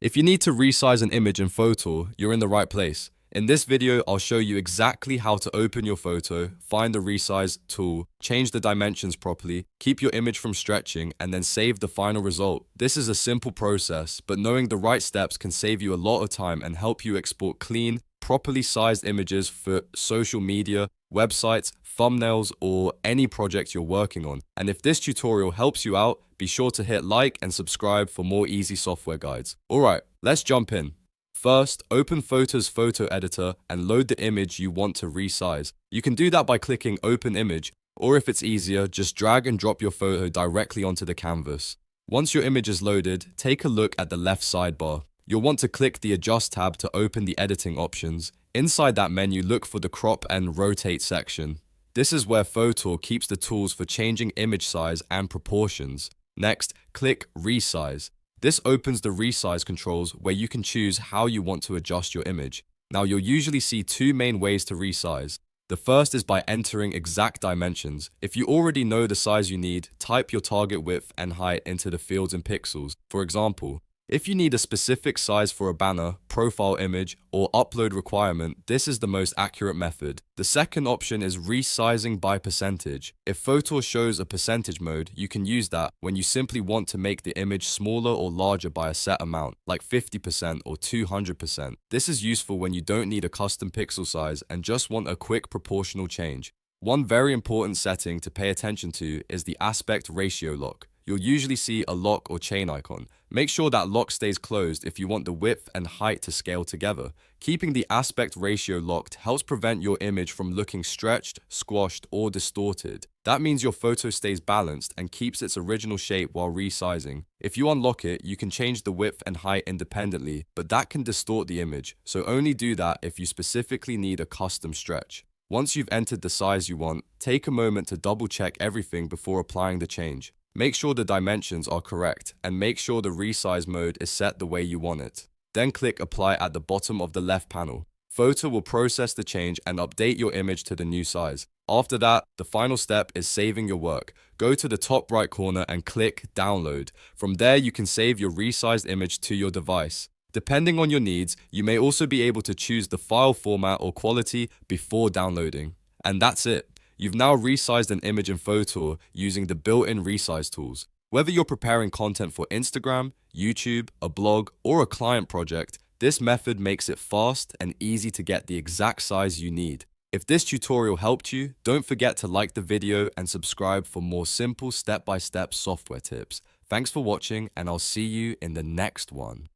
If you need to resize an image in Fotor, you're in the right place. In this video, I'll show you exactly how to open your photo, find the Resize tool, change the dimensions properly, keep your image from stretching, and then save the final result. This is a simple process, but knowing the right steps can save you a lot of time and help you export clean, properly sized images for social media, websites, thumbnails, or any project you're working on. And if this tutorial helps you out, be sure to hit like and subscribe for more easy software guides. Alright, let's jump in. First, open Fotor's photo editor and load the image you want to resize. You can do that by clicking Open Image, or if it's easier, just drag and drop your photo directly onto the canvas. Once your image is loaded, take a look at the left sidebar. You'll want to click the Adjust tab to open the editing options. Inside that menu, look for the Crop and Rotate section. This is where Fotor keeps the tools for changing image size and proportions. Next, click Resize. This opens the resize controls where you can choose how you want to adjust your image. Now you'll usually see two main ways to resize. The first is by entering exact dimensions. If you already know the size you need, type your target width and height into the fields in pixels. For example, if you need a specific size for a banner, profile image, or upload requirement, this is the most accurate method. The second option is resizing by percentage. If Fotor shows a percentage mode, you can use that when you simply want to make the image smaller or larger by a set amount, like 50% or 200%. This is useful when you don't need a custom pixel size and just want a quick proportional change. One very important setting to pay attention to is the aspect ratio lock. You'll usually see a lock or chain icon. Make sure that lock stays closed if you want the width and height to scale together. Keeping the aspect ratio locked helps prevent your image from looking stretched, squashed, or distorted. That means your photo stays balanced and keeps its original shape while resizing. If you unlock it, you can change the width and height independently, but that can distort the image, so only do that if you specifically need a custom stretch. Once you've entered the size you want, take a moment to double check everything before applying the change. Make sure the dimensions are correct and make sure the resize mode is set the way you want it. Then click Apply at the bottom of the left panel. Fotor will process the change and update your image to the new size. After that, the final step is saving your work. Go to the top right corner and click Download. From there, you can save your resized image to your device. Depending on your needs, you may also be able to choose the file format or quality before downloading. And that's it. You've now resized an image in Fotor using the built-in resize tools. Whether you're preparing content for Instagram, YouTube, a blog, or a client project, this method makes it fast and easy to get the exact size you need. If this tutorial helped you, don't forget to like the video and subscribe for more simple step-by-step software tips. Thanks for watching, and I'll see you in the next one.